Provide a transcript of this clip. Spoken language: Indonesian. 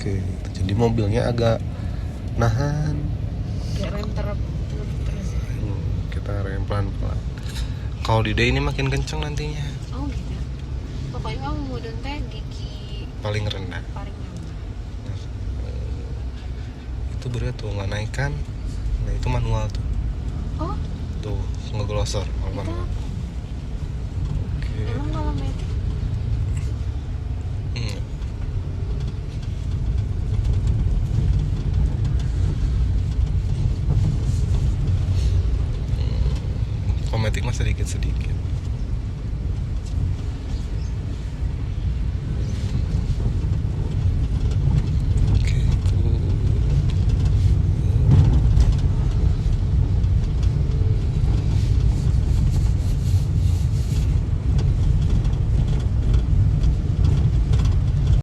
Oke, jadi mobilnya agak nahan. Kayak rem terus. Kita rem pelan-pelan. Kalau di D ini makin kenceng nantinya. Oh gitu. Pokoknya kamu mode teh gigi Paling rendah. paling nyaman. Itu berat tuh nggak naik kan? Nah itu manual tuh. Oh, Tuh ngeglosor kalau itu manual. apa? Oke. Emang kalau metik? Kometik mah sedikit-sedikit.